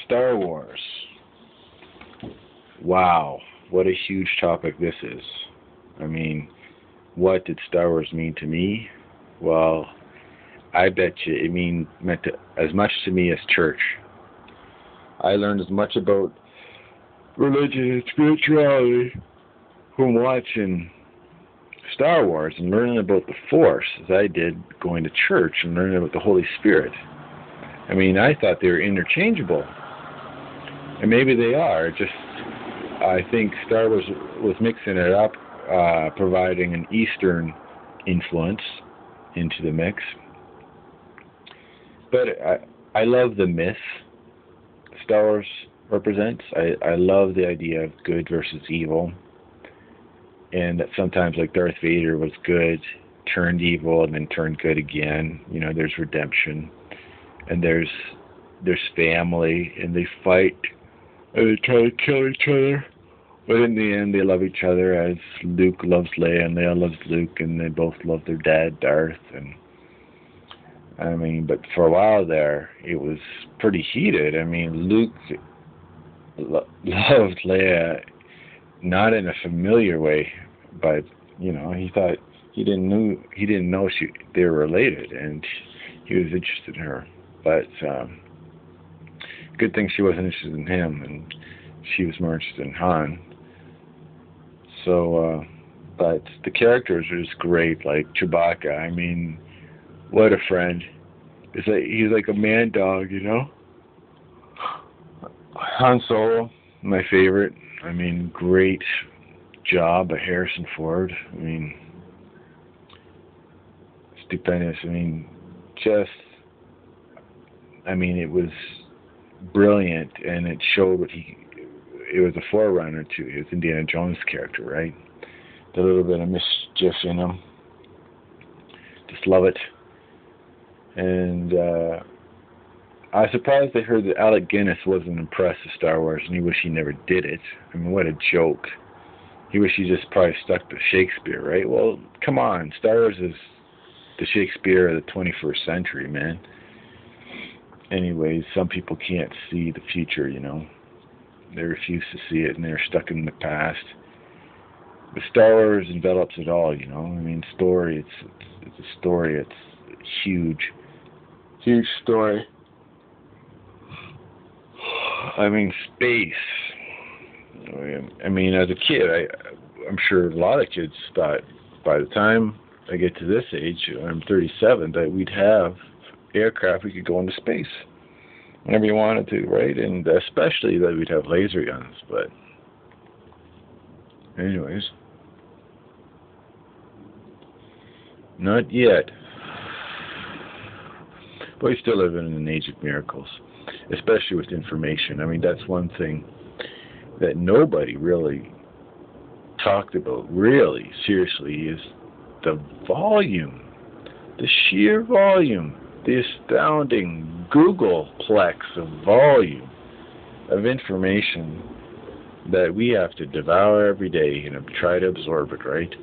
Star Wars. Wow, what a huge topic this is. I mean, what did Star Wars mean to me? Well, I bet you meant as much to me as church. I learned as much about religion and spirituality from watching Star Wars and learning about the Force as I did going to church and learning about the Holy Spirit. I mean, I thought they were interchangeable. And maybe they are. Just, I think Star Wars was mixing it up, providing an Eastern influence into the mix. But I love the myth Star Wars represents. I love the idea of good versus evil. And that sometimes, like Darth Vader was good, turned evil, and then turned good again. You know, there's redemption. And there's family, and they fight, and they try to kill each other. But in the end, they love each other as Luke loves Leia, and Leia loves Luke, and they both love their dad, Darth. And I mean, but for a while there, it was pretty heated. I mean, Luke loved Leia, not in a familiar way, but you know, he didn't know they were related, and he was interested in her. But good thing she wasn't interested in him, and she was more interested in Han. So, but the characters are just great. Like Chewbacca, I mean, what a friend. He's like a man dog, you know. Han Solo, my favorite. I mean, great job by Harrison Ford. I mean, stupendous. I mean, it was brilliant, and it showed it was a forerunner to his Indiana Jones character, right? The little bit of mischief in him. Just love it. And I was surprised they heard that Alec Guinness wasn't impressed with Star Wars, and he wished he never did it. I mean, what a joke. He wished he just probably stuck to Shakespeare, right? Well, come on. Star Wars is the Shakespeare of the 21st century, man. Anyways, some people can't see the future, you know. They refuse to see it, and they're stuck in the past. But Star Wars envelops it all, you know. I mean, story, it's a story. It's huge story. I mean, space. I mean, as a kid, I'm sure a lot of kids thought by the time I get to this age, I'm 37, that we'd have aircraft we could go into space whenever you wanted to, right? And especially that we'd have laser guns. But anyways, not yet. But we still live in an age of miracles, especially with information. I mean, that's one thing that nobody really talked about, really seriously, is the volume, the sheer volume, the astounding Googleplex of volume of information that we have to devour every day and try to absorb it, right?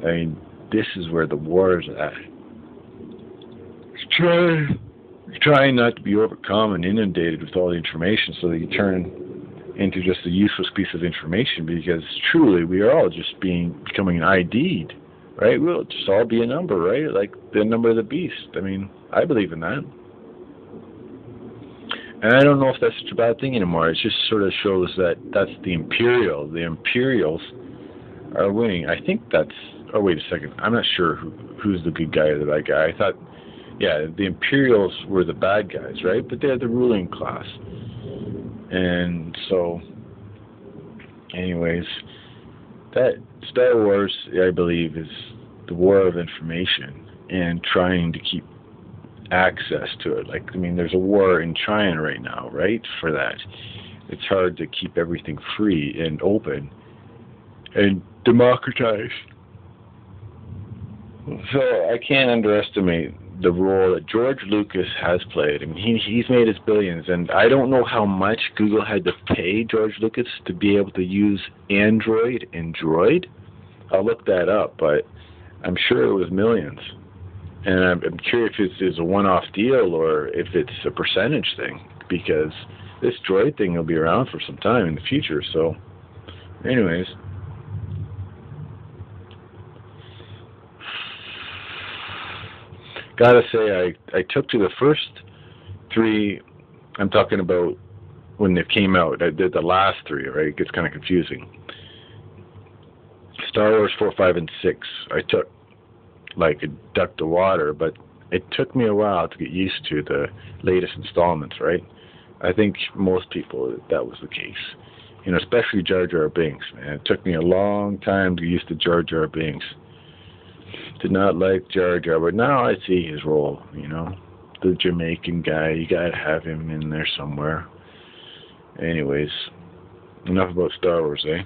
I mean, this is where the war is at. Trying not to be overcome and inundated with all the information so that you turn into just a useless piece of information, because truly we are all just becoming ID'd, right? We'll just all be a number, right? Like the number of the beast. I mean, I believe in that. And I don't know if that's such a bad thing anymore. It just sort of shows that that's the Imperial. The Imperials are winning. I think that's... Oh, wait a second. I'm not sure who's the good guy or the bad guy. I thought, yeah, the Imperials were the bad guys, right? But they're the ruling class. And so, anyways, that Star Wars, I believe, is the war of information and trying to keep access to it. Like, I mean, there's a war in China right now, right, for that. It's hard to keep everything free and open and democratized. So I can't underestimate the role that George Lucas has played. I mean, he's made his billions, and I don't know how much Google had to pay George Lucas to be able to use Android and Droid. I'll look that up, but I'm sure it was millions. And I'm curious if it's a one-off deal or if it's a percentage thing, because this droid thing will be around for some time in the future. So, anyways, gotta say, I took to the first three. I'm talking about when they came out. I did the last three, right? It gets kind of confusing. Star Wars 4, 5, and 6. I took like a duck to water, but it took me a while to get used to the latest installments, right? I think most people, that was the case. You know, especially Jar Jar Binks, man. It took me a long time to get used to Jar Jar Binks. Did not like Jar Jar, but now I see his role, you know. The Jamaican guy, you gotta have him in there somewhere. Anyways, enough about Star Wars, eh?